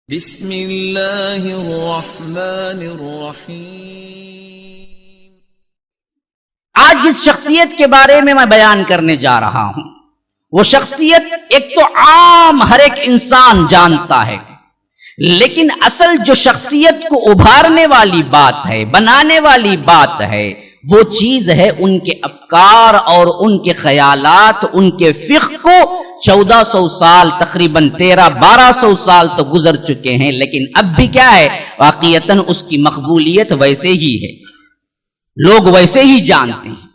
بسم اللہ الرحمن الرحیم۔ آج جس شخصیت کے بارے میں بیان کرنے جا رہا ہوں وہ شخصیت ایک تو عام ہر ایک انسان جانتا ہے، لیکن اصل جو شخصیت کو ابھارنے والی بات ہے، بنانے والی بات ہے، وہ چیز ہے ان کے افکار اور ان کے خیالات، ان کے فقہ کو 1400 سال تقریباً 1300-1200 سال تو گزر چکے ہیں، لیکن اب بھی کیا ہے، واقعتاً اس کی مقبولیت ویسے ہی ہے، لوگ ویسے ہی جانتے ہیں۔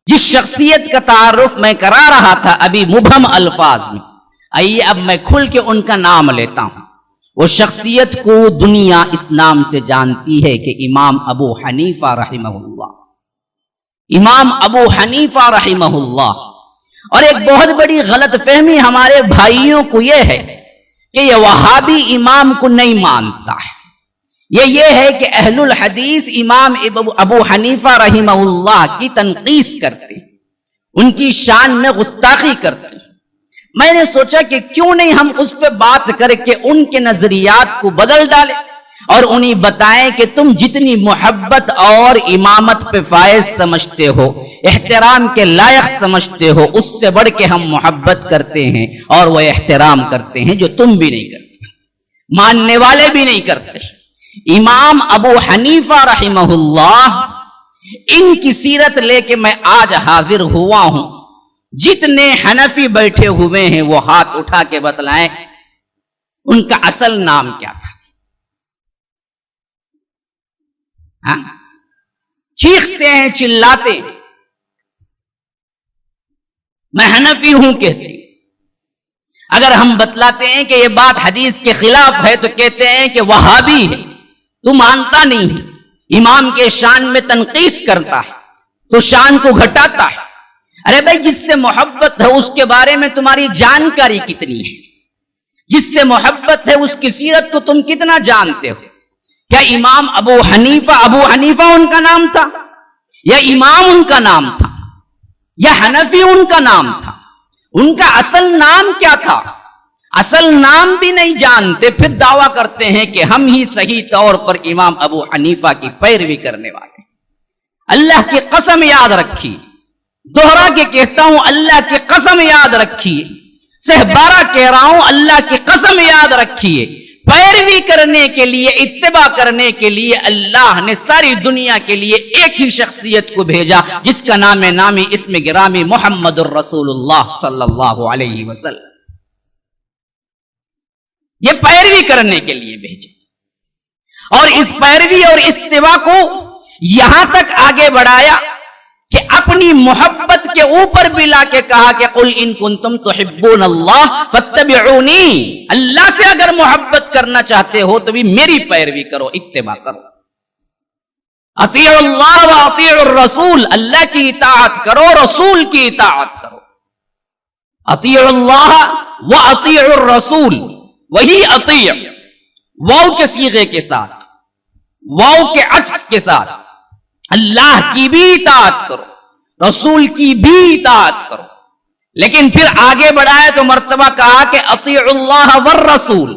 جس شخصیت کا تعارف میں کرا رہا تھا ابھی مبہم الفاظ میں، آئیے اب میں کھل کے ان کا نام لیتا ہوں۔ وہ شخصیت کو دنیا اس نام سے جانتی ہے کہ امام ابو حنیفہ رحمہ اللہ، امام ابو حنیفہ رحمہ اللہ۔ اور ایک بہت بڑی غلط فہمی ہمارے بھائیوں کو یہ ہے کہ یہ وہابی امام کو نہیں مانتا ہے، یہ ہے کہ اہل الحدیث امام ابو حنیفہ رحمہ اللہ کی تنقیص کرتے، ان کی شان میں گستاخی کرتے۔ میں نے سوچا کہ کیوں نہیں ہم اس پہ بات کر کے ان کے نظریات کو بدل ڈالیں اور انہیں بتائیں کہ تم جتنی محبت اور امامت پہ فائز سمجھتے ہو، احترام کے لائق سمجھتے ہو، اس سے بڑھ کے ہم محبت کرتے ہیں اور وہ احترام کرتے ہیں جو تم بھی نہیں کرتے، ماننے والے بھی نہیں کرتے۔ امام ابو حنیفہ رحمہ اللہ، ان کی سیرت لے کے میں آج حاضر ہوا ہوں۔ جتنے حنفی بیٹھے ہوئے ہیں وہ ہاتھ اٹھا کے بتلائیں ان کا اصل نام کیا تھا؟ چیختے ہیں، چلاتے ہیں، میں حنفی ہوں کہتے ہیں۔ اگر ہم بتلاتے ہیں کہ یہ بات حدیث کے خلاف ہے تو کہتے ہیں کہ وہابی ہے، تو مانتا نہیں ہے، امام کے شان میں تنقیص کرتا ہے، تو شان کو گھٹاتا ہے۔ ارے بھائی، جس سے محبت ہے اس کے بارے میں تمہاری جانکاری کتنی ہے؟ جس سے محبت ہے اس کی سیرت کو تم کتنا جانتے ہو؟ کیا امام ابو حنیفہ ان کا نام تھا، یا امام ان کا نام تھا، یا حنفی ان کا نام تھا؟ ان کا اصل نام کیا تھا؟ اصل نام بھی نہیں جانتے، پھر دعویٰ کرتے ہیں کہ ہم ہی صحیح طور پر امام ابو حنیفہ کی پیروی کرنے والے۔ اللہ کی قسم یاد رکھیے، دوہرا کے کہتا ہوں، اللہ کی قسم یاد رکھیے، سہبارہ کہہ رہا ہوں، اللہ کی قسم یاد رکھیے، پیروی کرنے کے لیے، اتباع کرنے کے لیے اللہ نے ساری دنیا کے لیے ایک ہی شخصیت کو بھیجا جس کا نام نامی اسم گرامی محمد الرسول اللہ صلی اللہ علیہ وسلم۔ یہ پیروی کرنے کے لیے بھیجا، اور اس پیروی اور اتباع کو یہاں تک آگے بڑھایا کہ اپنی محبت کے اوپر بھی لا کے کہا کہ قل ان کنتم تحبون اللہ فاتبعونی، اللہ سے اگر محبت کرنا چاہتے ہو تو بھی میری پیروی کرو، اتباع کرو۔ اطیعوا اللہ و اطیعوا الرسول، اللہ کی اطاعت کرو، رسول کی اطاعت کرو۔ اطیعوا اللہ و اطیعوا الرسول، وہی اطیع، واو کے صیغے کے ساتھ، واو کے عطف کے ساتھ، اللہ کی بھی اطاعت کرو، رسول کی بھی اطاعت کرو۔ لیکن پھر آگے بڑھائے تو مرتبہ کہا کہ اطیعوا اللہ والرسول،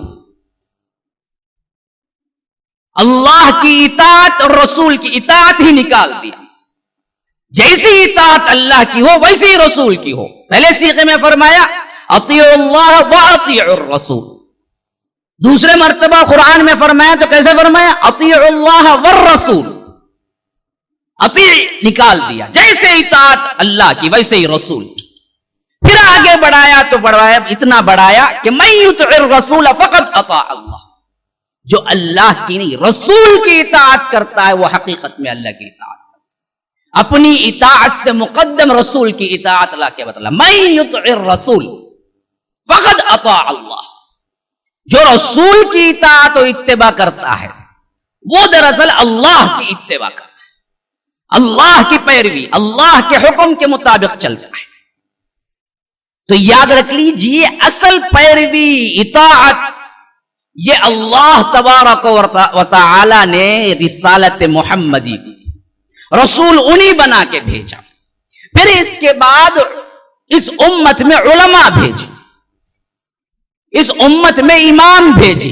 اللہ کی اطاعت اور رسول کی اطاعت ہی نکال دیا۔ جیسی اطاعت اللہ کی ہو ویسی ہی رسول کی ہو۔ پہلے صیغے میں فرمایا اطیعوا اللہ واطیعوا الرسول، دوسرے مرتبہ قرآن میں فرمایا تو کیسے فرمایا؟ اطیعوا اللہ والرسول، اطیع نکال دیا، جیسے اطاعت اللہ کی ویسے ہی رسول کی۔ پھر آگے بڑھایا تو بڑھایا، اتنا بڑھایا کہ من یطع الرسول فقد اطاع اللہ، جو اللہ کی نہیں رسول کی اطاعت کرتا ہے وہ حقیقت میں اللہ کی اطاعت کرتا ہے۔ اپنی اطاعت سے مقدم رسول کی اطاعت لا کے بتلا، من یطع الرسول فقد اطاع اللہ، جو رسول کی اطاعت و اتباع کرتا ہے وہ دراصل اللہ کی اتباع کرتا ہے، اللہ کی پیروی، اللہ کے حکم کے مطابق چلتا ہے۔ تو یاد رکھ لیجئے، اصل پیروی، اطاعت، یہ اللہ تبارک و تعالی نے رسالت محمدی کی، رسول انہی بنا کے بھیجا۔ پھر اس کے بعد اس امت میں علماء بھیجے، اس امت میں امام بھیجے،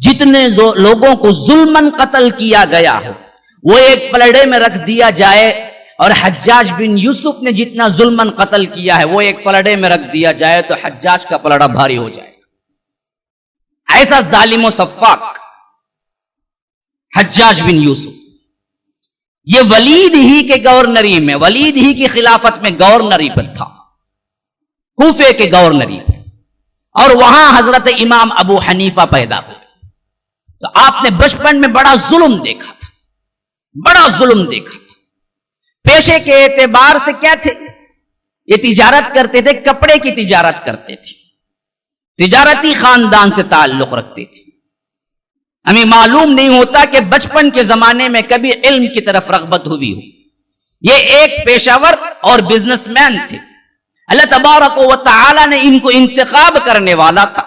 جتنے لوگوں کو ظلمن قتل کیا گیا ہو وہ ایک پلڑے میں رکھ دیا جائے، اور حجاج بن یوسف نے جتنا ظلمن قتل کیا ہے وہ ایک پلڑے میں رکھ دیا جائے تو حجاج کا پلڑا بھاری ہو جائے. ایسا ظالم و سفاک حجاج بن یوسف، یہ ولید ہی کے گورنری میں، ولید ہی کی خلافت میں گورنری پر تھا، کوفے کے گورنری پر، اور وہاں حضرت امام ابو حنیفہ پیدا ہوئے. تو آپ نے بچپن میں بڑا ظلم دیکھا تھا، بڑا ظلم دیکھا تھا. پیشے کے اعتبار سے کیا تھے؟ یہ تجارت کرتے تھے، کپڑے کی تجارت کرتے تھے، تجارتی خاندان سے تعلق رکھتے تھے. ہمیں معلوم نہیں ہوتا کہ بچپن کے زمانے میں کبھی علم کی طرف رغبت ہوئی ہو. یہ ایک پیشہ ور اور بزنس مین تھے. اللہ تبارک و تعالی نے ان کو انتخاب کرنے والا تھا.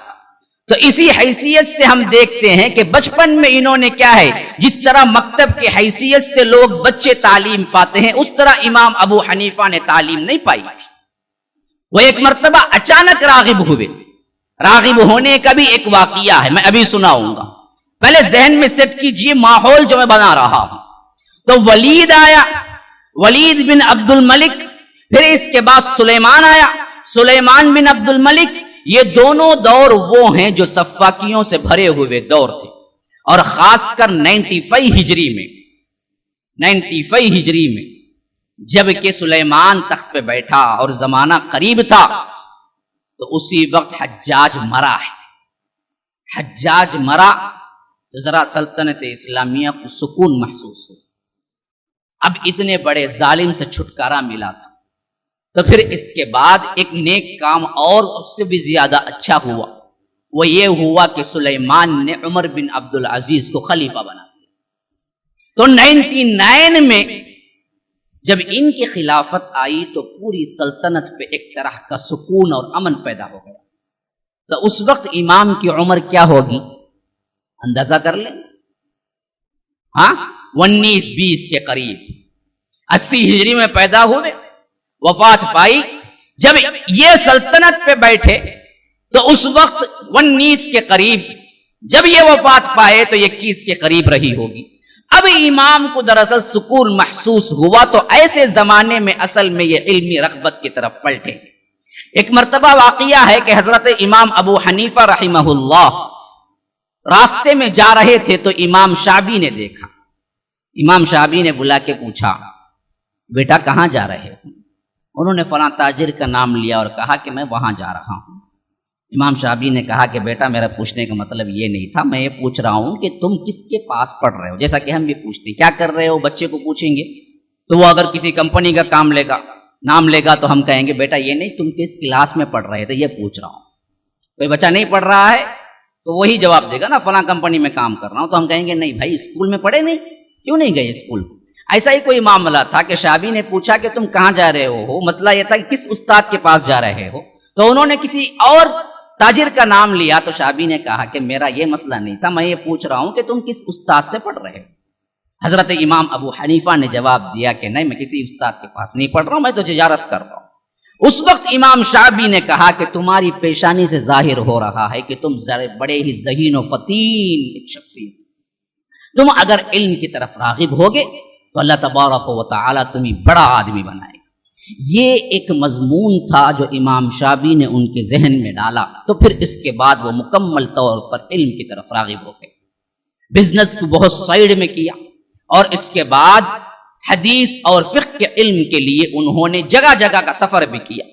تو اسی حیثیت سے ہم دیکھتے ہیں کہ بچپن میں انہوں نے کیا ہے، جس طرح مکتب کی حیثیت سے لوگ بچے تعلیم پاتے ہیں اس طرح امام ابو حنیفہ نے تعلیم نہیں پائی تھی. وہ ایک مرتبہ اچانک راغب ہوئے. راغب ہونے کا بھی ایک واقعہ ہے، میں ابھی سناؤں گا. پہلے ذہن میں سیٹ کیجئے ماحول جو میں بنا رہا ہوں. تو ولید آیا، ولید بن عبد الملک، پھر اس کے بعد سلیمان آیا، سلیمان بن عبد الملک. یہ دونوں دور وہ ہیں جو سفاکیوں سے بھرے ہوئے دور تھے، اور خاص کر 95 ہجری میں، 95 ہجری میں جب کہ سلیمان تخت پہ بیٹھا اور زمانہ قریب تھا تو اسی وقت حجاج مرا ہے. حجاج مرا تو ذرا سلطنت اسلامیہ کو سکون محسوس ہو. اب اتنے بڑے ظالم سے چھٹکارا ملا تھا. تو پھر اس کے بعد ایک نیک کام اور اس سے بھی زیادہ اچھا ہوا. وہ یہ ہوا کہ سلیمان نے عمر بن عبد العزیز کو خلیفہ بنا دیا. تو 99 میں جب ان کی خلافت آئی تو پوری سلطنت پہ ایک طرح کا سکون اور امن پیدا ہو گیا. تو اس وقت امام کی عمر کیا ہوگی اندازہ کر لیں. ہاں 19-20 کے قریب، 80 ہجری میں پیدا ہوئے، وفات پائی. جب یہ سلطنت پہ بیٹھے تو اس وقت 19 کے قریب، جب یہ وفات پائے تو 21 کے قریب رہی ہوگی. اب امام کو دراصل سکون محسوس ہوا تو ایسے زمانے میں اصل میں یہ علمی رغبت کی طرف پلٹے. ایک مرتبہ واقعہ ہے کہ حضرت امام ابو حنیفہ رحمہ اللہ راستے میں جا رہے تھے تو امام شعبی نے دیکھا. امام شعبی نے بلا کے پوچھا، بیٹا کہاں جا رہے ہو؟ انہوں نے فلاں تاجر کا نام لیا اور کہا کہ میں وہاں جا رہا ہوں. امام شعبی نے کہا کہ بیٹا میرا پوچھنے کا مطلب یہ نہیں تھا، میں یہ پوچھ رہا ہوں کہ تم کس کے پاس پڑھ رہے ہو. جیسا کہ ہم بھی پوچھتے ہیں کیا کر رہے ہو، بچے کو پوچھیں گے تو وہ اگر کسی کمپنی کا کام لے گا، نام لے گا تو ہم کہیں گے بیٹا یہ نہیں تم کس کلاس میں پڑھ رہے تھے، یہ پوچھ رہا ہوں. کوئی بچہ نہیں پڑھ رہا ہے تو وہی جواب دے گا نا فلاں کمپنی میں کام کر رہا ہوں. تو ہم کہیں گے نہیں بھائی اسکول میں پڑھے نہیں، کیوں نہیں گئے اسکول. ایسا ہی کوئی معاملہ تھا کہ شعبی نے پوچھا کہ تم کہاں جا رہے ہو. مسئلہ یہ تھا کہ کس استاد کے پاس جا رہے ہو. تو انہوں نے کسی اور تاجر کا نام لیا تو شعبی نے کہا کہ میرا یہ مسئلہ نہیں تھا، میں یہ پوچھ رہا ہوں کہ تم کس استاد سے پڑھ رہے ہو. حضرت امام ابو حنیفہ نے جواب دیا کہ نہیں میں کسی استاد کے پاس نہیں پڑھ رہا ہوں، میں تو تجارت کر رہا ہوں. اس وقت امام شعبی نے کہا کہ تمہاری پیشانی سے ظاہر ہو رہا ہے کہ تم بڑے ہی ذہین و فطین ایک شخصیت. تم اگر علم کی طرف راغب ہوگے تو اللہ تبارک و تعالی تمہیں بڑا آدمی بنائے. یہ ایک مضمون تھا جو امام شعبی نے ان کے ذہن میں ڈالا. تو پھر اس کے بعد وہ مکمل طور پر علم کی طرف راغب ہو گئے. بزنس کو بہت سائیڈ میں کیا اور اس کے بعد حدیث اور فقہ کے علم کے لیے انہوں نے جگہ جگہ کا سفر بھی کیا.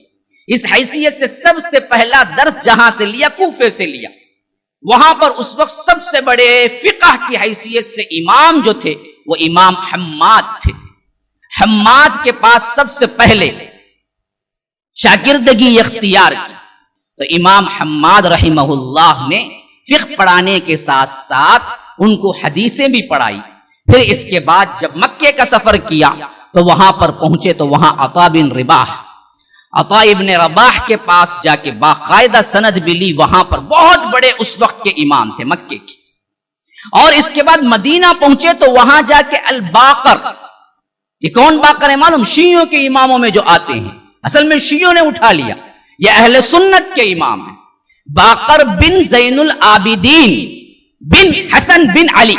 اس حیثیت سے سب سے پہلا درس جہاں سے لیا کوفے سے لیا. وہاں پر اس وقت سب سے بڑے فقہ کی حیثیت سے امام جو تھے وہ امام حماد تھے. حماد کے پاس سب سے پہلے شاگردگی اختیار کی. تو امام حماد رحمہ اللہ نے فقہ پڑھانے کے ساتھ ساتھ ان کو حدیثیں بھی پڑھائی. پھر اس کے بعد جب مکے کا سفر کیا تو وہاں پر پہنچے تو وہاں عطا ابن رباح کے پاس جا کے باقاعدہ سند بھی لی. وہاں پر بہت بڑے اس وقت کے امام تھے مکے کے. اور اس کے بعد مدینہ پہنچے تو وہاں جا کے الباقر، یہ کون باقر ہے معلوم؟ شیعوں کے اماموں میں جو آتے ہیں، اصل میں شیعوں نے اٹھا لیا، یہ اہل سنت کے امام ہیں. باقر بن زین العابدین بن حسن بن علی.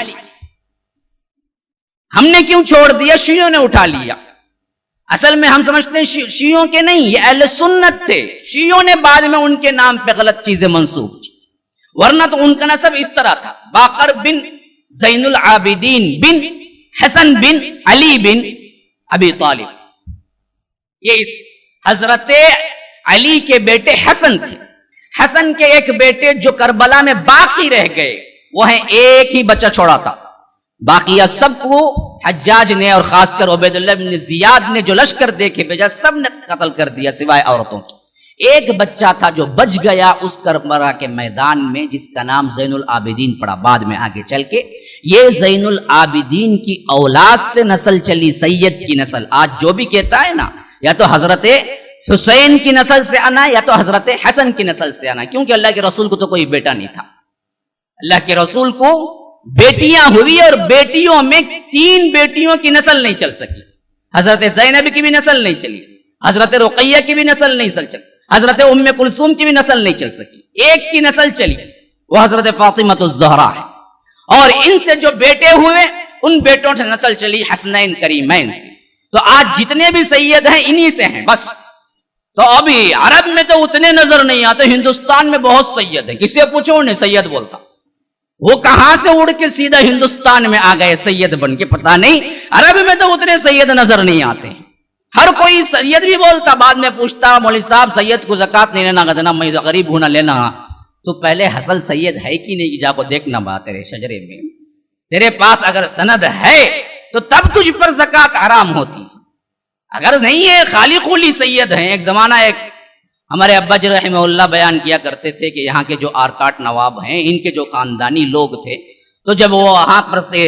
ہم نے کیوں چھوڑ دیا؟ شیعوں نے اٹھا لیا. اصل میں ہم سمجھتے ہیں شیعوں کے نہیں، یہ اہل سنت تھے. شیعوں نے بعد میں ان کے نام پہ غلط چیزیں منسوب کی، ورنہ تو ان کا نسب اس طرح تھا: باقر بن زین العابدین بن حسن بن علی بن ابی طالب. یہ حضرت علی کے بیٹے حسن تھے. حسن کے ایک بیٹے جو کربلا میں باقی رہ گئے وہ ہیں، ایک ہی بچہ چھوڑا تھا، باقیہ سب کو حجاج نے اور خاص کر عبید اللہ بن زیاد نے جو لشکر دے کے بھیجا سب نے قتل کر دیا سوائے عورتوں کی. ایک بچہ تھا جو بچ گیا اس کربلا کے میدان میں، جس کا نام زین العابدین پڑا بعد میں آگے چل کے. یہ زین العابدین کی اولاد سے نسل چلی، سید کی نسل. آج جو بھی کہتا ہے نا، یا تو حضرت حسین کی نسل سے آنا یا تو حضرت حسن کی نسل سے آنا، کیونکہ اللہ کے رسول کو تو کوئی بیٹا نہیں تھا. اللہ کے رسول کو بیٹیاں ہوئی اور بیٹیوں میں 3 بیٹیوں کی نسل نہیں چل سکی. حضرت زینب کی بھی نسل نہیں چلی، حضرت رقیہ کی بھی نسل نہیں چل سکی، حضرت ام کلثوم کی بھی نسل نہیں چل سکی. ایک کی نسل چلی، وہ حضرت فاطمہ الزہرا ہے. اور ان سے جو بیٹے ہوئے ان بیٹوں سے نسل چلی حسنین کریمین سے. تو آج جتنے بھی سید ہیں انہی سے ہیں بس. تو ابھی عرب میں تو اتنے نظر نہیں آتے، ہندوستان میں بہت سید ہیں. کس سے پوچھو انہیں سید بولتا، وہ کہاں سے اڑ کے سیدھا ہندوستان میں آ گئے سید بن کے پتہ نہیں. عرب میں تو اتنے سید نظر نہیں آتے. ہر کوئی سید بھی بولتا، بعد میں پوچھتا مولوی صاحب سید کو زکات نہیں لینا گدنا، میں غریب ہوں نہ لینا. تو پہلے حصل سید ہے کہ نہیں، جا کو دیکھنا بات تیرے شجرے میں. تیرے پاس اگر سند ہے تو تب تجھ پر زکات حرام ہوتی، اگر نہیں ہے خالی خولی سید ہیں. ایک زمانہ ایک ہمارے ابا جی رحمہ اللہ بیان کیا کرتے تھے کہ یہاں کے جو آرکاٹ نواب ہیں ان کے جو خاندانی لوگ تھے، تو جب وہ وہاں پر سے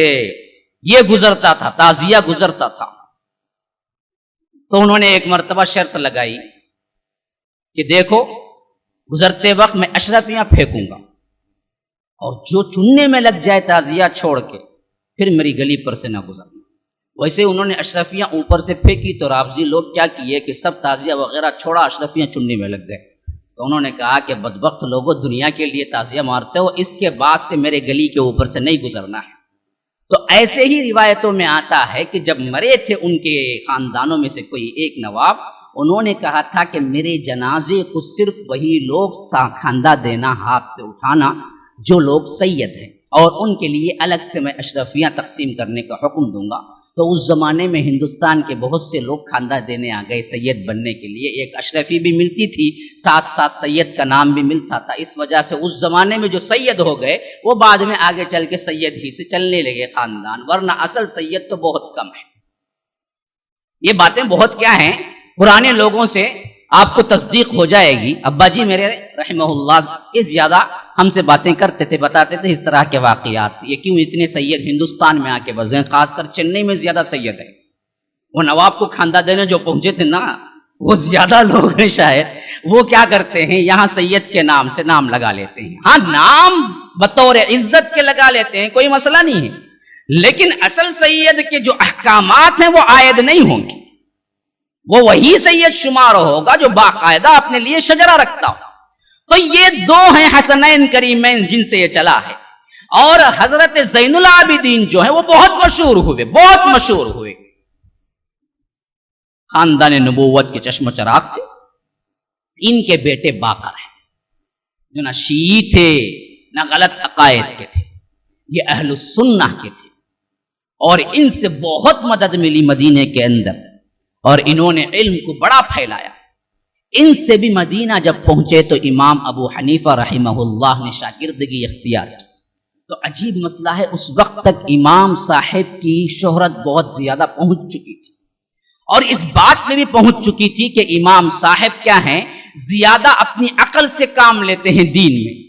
یہ گزرتا تھا، تعزیہ گزرتا تھا، تو انہوں نے ایک مرتبہ شرط لگائی کہ دیکھو گزرتے وقت میں اشرفیاں پھینکوں گا اور جو چننے میں لگ جائے تعزیہ چھوڑ کے پھر میری گلی پر سے نہ گزرنا. ویسے انہوں نے اشرفیاں اوپر سے پھینکی تو رافضی لوگ کیا کیے کہ سب تعزیہ وغیرہ چھوڑا، اشرفیاں چننے میں لگ گئے. تو انہوں نے کہا کہ بدبخت لوگوں، دنیا کے لیے تعزیہ مارتے ہو، اس کے بعد سے میرے گلی کے اوپر سے نہیں گزرنا ہے. تو ایسے ہی روایتوں میں آتا ہے کہ جب مرے تھے ان کے خاندانوں میں سے کوئی ایک نواب، انہوں نے کہا تھا کہ میرے جنازے کو صرف وہی لوگ خاندہ دینا، ہاتھ سے اٹھانا جو لوگ سید ہیں، اور ان کے لیے الگ سے میں اشرفیاں تقسیم کرنے کا حکم دوں گا. تو اس زمانے میں ہندوستان کے بہت سے لوگ خاندہ دینے آ گئے سید بننے کے لیے. ایک اشرفی بھی ملتی تھی، ساتھ ساتھ سید کا نام بھی ملتا تھا. اس وجہ سے اس زمانے میں جو سید ہو گئے وہ بعد میں آگے چل کے سید ہی سے چلنے لگے خاندان، ورنہ اصل سید تو بہت کم ہے. یہ باتیں بہت کیا ہیں، پرانے لوگوں سے آپ کو تصدیق ہو جائے گی. ابا جی میرے رحمہ اللہ یہ زیادہ ہم سے باتیں کرتے تھے، بتاتے تھے اس طرح کے واقعات. یہ کیوں اتنے سید ہندوستان میں آ کے بس ہیں، خاص کر چنئی میں زیادہ سید ہیں. وہ نواب کو خاندہ دینے جو پہنچے تھے نا، وہ زیادہ لوگ ہیں شاید. وہ کیا کرتے ہیں، یہاں سید کے نام سے نام لگا لیتے ہیں. ہاں نام بطور عزت کے لگا لیتے ہیں، کوئی مسئلہ نہیں ہے، لیکن اصل سید کے جو احکامات ہیں وہ عائد نہیں ہوں گے. وہ وہی سید شمار ہوگا جو باقاعدہ اپنے لیے شجرہ رکھتا ہو. تو یہ 2 ہیں حسنین کریمین جن سے یہ چلا ہے. اور حضرت زین العابدین جو ہیں وہ بہت مشہور ہوئے، بہت مشہور ہوئے. خاندان نبوت کے چشم و چراغ تھے. ان کے بیٹے باقر ہیں جو نہ شیعی تھے نہ غلط عقائد کے تھے، یہ اہل السنہ کے تھے. اور ان سے بہت مدد ملی مدینے کے اندر، اور انہوں نے علم کو بڑا پھیلایا. ان سے بھی مدینہ جب پہنچے تو امام ابو حنیفہ رحمہ اللہ نے شاگردگی اختیار کی. تو عجیب مسئلہ ہے، اس وقت تک امام صاحب کی شہرت بہت زیادہ پہنچ چکی تھی، اور اس بات میں بھی پہنچ چکی تھی کہ امام صاحب کیا ہیں، زیادہ اپنی عقل سے کام لیتے ہیں دین میں.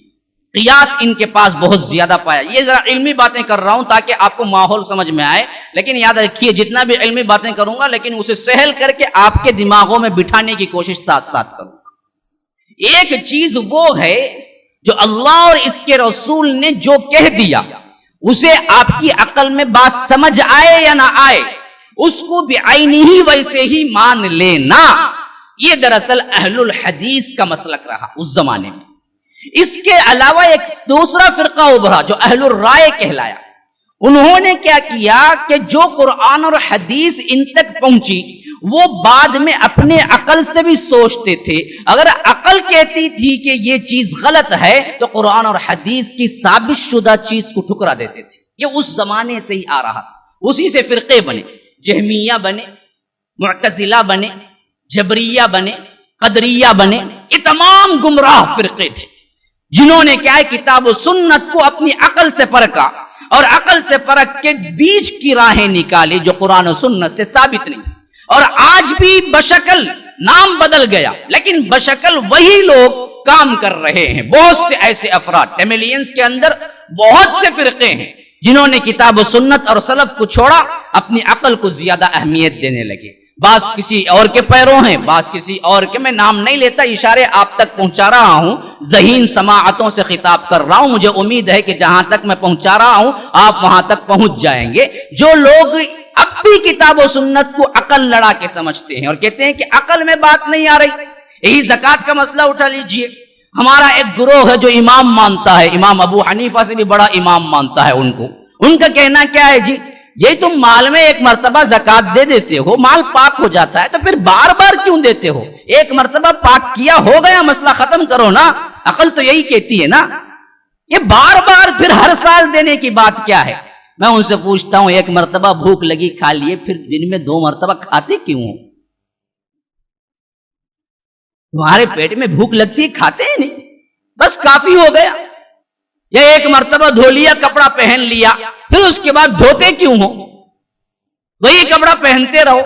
قیاس ان کے پاس بہت زیادہ پایا. یہ ذرا علمی باتیں کر رہا ہوں تاکہ آپ کو ماحول سمجھ میں آئے، لیکن یاد رکھیے جتنا بھی علمی باتیں کروں گا لیکن اسے سہل کر کے آپ کے دماغوں میں بٹھانے کی کوشش ساتھ ساتھ کروں گا. ایک چیز وہ ہے جو اللہ اور اس کے رسول نے جو کہہ دیا اسے آپ کی عقل میں بات سمجھ آئے یا نہ آئے، اس کو بعینی ہی ویسے ہی مان لینا. یہ دراصل اہل الحدیث کا مسلک رہا اس زمانے میں. اس کے علاوہ ایک دوسرا فرقہ ابھرا جو اہل الرائے کہلایا. انہوں نے کیا کیا کہ جو قرآن اور حدیث ان تک پہنچی وہ بعد میں اپنے عقل سے بھی سوچتے تھے. اگر عقل کہتی تھی کہ یہ چیز غلط ہے تو قرآن اور حدیث کی ثابت شدہ چیز کو ٹھکرا دیتے تھے. یہ اس زمانے سے ہی آ رہا. اسی سے فرقے بنے. جہمیہ بنے, معتزلہ بنے, جبریہ بنے, قدریہ بنے. یہ تمام گمراہ فرقے تھے جنہوں نے کیا ہے کتاب و سنت کو اپنی عقل سے پرکھا اور عقل سے پرکھ کے بیچ کی راہیں نکالی جو قرآن و سنت سے ثابت نہیں. اور آج بھی بشکل نام بدل گیا لیکن بشکل وہی لوگ کام کر رہے ہیں. بہت سے ایسے افراد ٹیملینز کے اندر بہت سے فرقے ہیں جنہوں نے کتاب و سنت اور سلف کو چھوڑا, اپنی عقل کو زیادہ اہمیت دینے لگے. بعض کسی اور کے پیروں ہیں, بعض کسی اور کے. میں نام نہیں لیتا, اشارے آپ تک پہنچا رہا ہوں, ذہین سماعتوں سے خطاب کر رہا ہوں. مجھے امید ہے کہ جہاں تک میں پہنچا رہا ہوں آپ وہاں تک پہنچ جائیں گے. جو لوگ اب بھی کتاب و سنت کو عقل لڑا کے سمجھتے ہیں اور کہتے ہیں کہ عقل میں بات نہیں آ رہی, یہی زکوٰۃ کا مسئلہ اٹھا لیجئے. ہمارا ایک گروہ ہے جو امام مانتا ہے, امام ابو حنیفہ سے بھی بڑا امام مانتا ہے ان کو. ان کا کہنا کیا ہے جی, یہ تم مال میں ایک مرتبہ زکوٰۃ دے دیتے ہو, مال پاک ہو جاتا ہے, تو پھر بار بار کیوں دیتے ہو؟ ایک مرتبہ پاک کیا ہو گیا, مسئلہ ختم کرو نا. عقل تو یہی کہتی ہے نا. یہ بار بار پھر ہر سال دینے کی بات کیا ہے؟ میں ان سے پوچھتا ہوں, ایک مرتبہ بھوک لگی کھا لیے, پھر دن میں 2 مرتبہ کھاتے کیوں ہو؟ تمہارے پیٹ میں بھوک لگتی ہے, کھاتے ہی نہیں, بس کافی ہو گیا. یا ایک مرتبہ دھو لیا, کپڑا پہن لیا, پھر اس کے بعد دھوتے کیوں ہو؟ وہی کپڑا پہنتے رہو.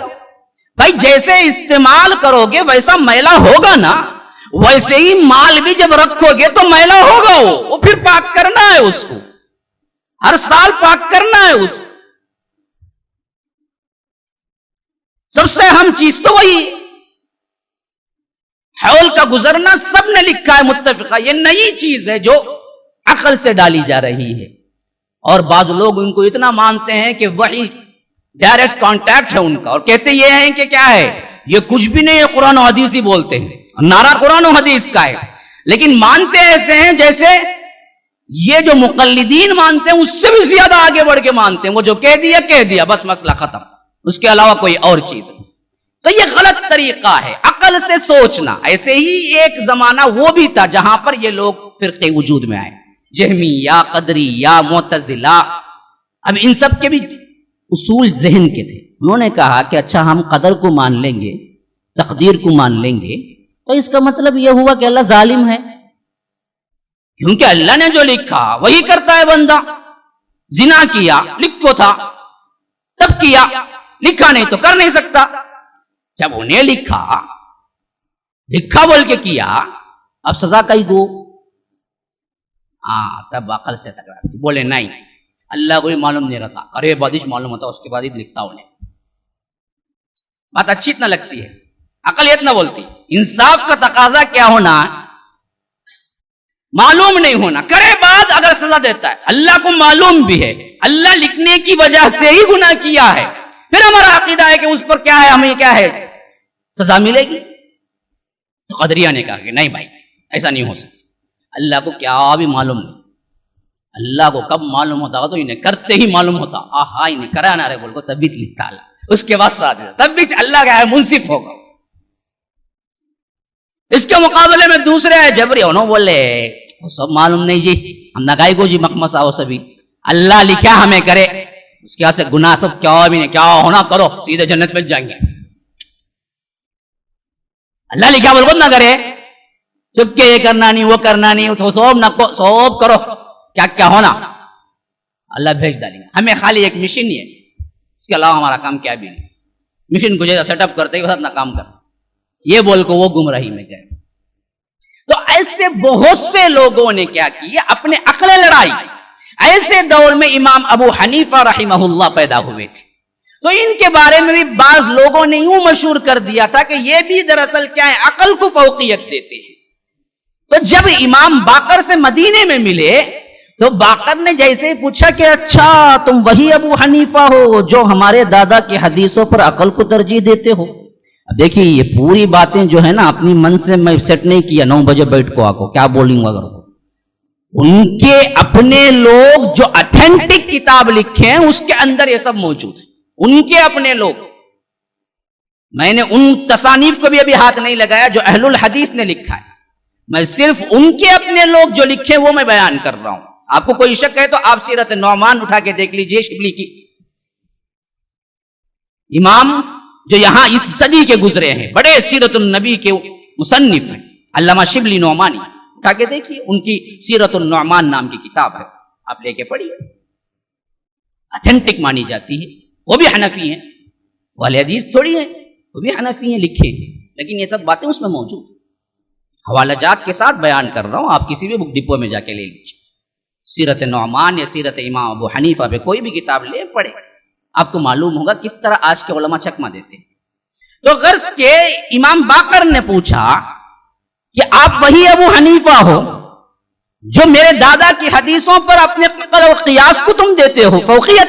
بھائی جیسے استعمال کرو گے ویسا میلا ہوگا نا, ویسے ہی مال بھی جب رکھو گے تو میلا ہوگا. وہ پھر پاک کرنا ہے اس کو, ہر سال پاک کرنا ہے اس کو. سب سے اہم چیز تو وہی حول کا گزرنا سب نے لکھا ہے متفقہ. یہ نئی چیز ہے جو عقل سے ڈالی جا رہی ہے, اور بعض لوگ ان کو اتنا مانتے ہیں کہ وہی ڈائریکٹ کانٹیکٹ ہے ان کا, اور کہتے یہ ہیں کہ کیا ہے, یہ کچھ بھی نہیں ہے, قرآن و حدیث ہی بولتے ہیں, نعرہ قرآن و حدیث کا ہے. لیکن مانتے ایسے ہیں جیسے یہ جو مقلدین مانتے ہیں اس سے بھی زیادہ آگے بڑھ کے مانتے ہیں. وہ جو کہہ دیا بس مسئلہ ختم, اس کے علاوہ کوئی اور چیز نہیں. تو یہ غلط طریقہ ہے عقل سے سوچنا. ایسے ہی ایک زمانہ وہ بھی تھا جہاں پر یہ لوگ فرقے وجود میں آئے, جہمیہ, قدریہ, معتزلہ. اب ان سب کے بھی اصول ذہن کے تھے. انہوں نے کہا کہ اچھا ہم قدر کو مان لیں گے, تقدیر کو مان لیں گے, تو اس کا مطلب یہ ہوا کہ اللہ ظالم ہے, کیونکہ اللہ نے جو لکھا وہی کرتا ہے بندہ. زنا کیا لکھو تھا تب کیا, لکھا نہیں تو کر نہیں سکتا. جب انہیں لکھا بول کے کیا, اب سزا کا ہی دو. تب عقل سے ٹکرا بولے نہیں, اللہ کو ہی معلوم نہیں رہتا, ارے بادش معلوم ہوتا, اس کے بعد ہی لکھتا انہیں. بات اچھی اتنا لگتی ہے, عقل یہ اتنا بولتی. انصاف کا تقاضا کیا ہونا, معلوم نہیں ہونا, کرے بعد اگر سزا دیتا ہے. اللہ کو معلوم بھی ہے, اللہ لکھنے کی وجہ سے ہی گناہ کیا ہے, پھر ہمارا عقیدہ ہے کہ اس پر کیا ہے, ہمیں کیا ہے, سزا ملے گی. تو قدریہ نے کہا کہ نہیں بھائی ایسا نہیں ہو سکتا, اللہ کو کیا بھی معلوم نہیں. اللہ کو کب معلوم ہوتا تو انہیں کرتے ہی معلوم ہوتا. انہیں کرا نہ رہے بول کو تب بھی لکھتا اللہ, اس کے بعد ساتھ تب بھی اللہ کا ہے منصف ہوگا. اس کے مقابلے میں دوسرے ہے جبری, انہوں بولے سب معلوم نہیں جی, ہم نگائی کو جی مخمسا ہو سبھی, اللہ لکھا ہمیں کرے, اس کے سے گناہ سب کیا بھی نہیں, کیا ہونا کرو, سیدھے جنت میں جائیں گے. اللہ لکھا بول نہ کرے, چپ کے یہ کرنا نہیں وہ کرنا نہیں, سوب کرو, کیا کیا ہونا اللہ بھیج ڈالیں گے. ہمیں خالی ایک مشین ہی ہے, اس کے علاوہ ہمارا کام کیا بھی نہیں. مشین کو جیسا سیٹ اپ کرتے ہی اپنا کام کرتے, یہ بول کو وہ گمراہی میں گئے. تو ایسے بہت سے لوگوں نے کیا کیا, اپنے عقل لڑائی. ایسے دور میں امام ابو حنیفہ رحمہ اللہ پیدا ہوئے تھے, تو ان کے بارے میں بھی بعض لوگوں نے یوں مشہور کر دیا تھا کہ یہ بھی دراصل کیا ہے, عقل کو فوقیت دیتے ہیں. تو جب امام باقر سے مدینے میں ملے تو باقر نے جیسے ہی پوچھا کہ اچھا تم وہی ابو حنیفہ ہو جو ہمارے دادا کی حدیثوں پر عقل کو ترجیح دیتے ہو. اب دیکھیے یہ پوری باتیں جو ہے نا اپنی من سے میں سیٹ نہیں کیا, 9 بجے بیٹھ کو آ کو کیا بولوں گا, اگر ان کے اپنے لوگ جو اتھینٹک کتاب لکھے ہیں اس کے اندر یہ سب موجود ہے. ان کے اپنے لوگ. میں نے ان تصانیف کو بھی ابھی ہاتھ نہیں لگایا جو اہل الحدیث نے لکھا ہے. میں صرف ان کے اپنے لوگ جو لکھے وہ میں بیان کر رہا ہوں. آپ کو کوئی شک ہے تو آپ سیرت نعمان اٹھا کے دیکھ لیجئے شبلی کی. امام جو یہاں اس صدی کے گزرے ہیں, بڑے سیرت النبی کے مصنف ہیں, علامہ شبلی نعمانی. اٹھا کے دیکھیے, ان کی سیرت النعمان نام کی کتاب ہے, آپ لے کے پڑھیے. اتھینٹک مانی جاتی ہے. وہ بھی حنفی ہیں, وہ اہل حدیث تھوڑی ہیں, وہ بھی حنفی ہیں لکھے, لیکن یہ سب باتیں اس میں موجود. حوالہ جات کے ساتھ بیان کر رہا ہوں, آپ کسی بھی بک ڈپو میں جا کے لے لیجیے. سیرت نعمان یا سیرت امام ابو حنیفہ پہ کوئی بھی کتاب لے پڑھے, آپ کو معلوم ہوگا کس طرح آج کے علماء چکما دیتے ہیں. تو غرض کے امام باقر نے پوچھا کہ آپ وہی ابو حنیفہ ہو جو میرے دادا کی حدیثوں پر اپنے قطع و قیاس کو تم دیتے ہو فوقیت.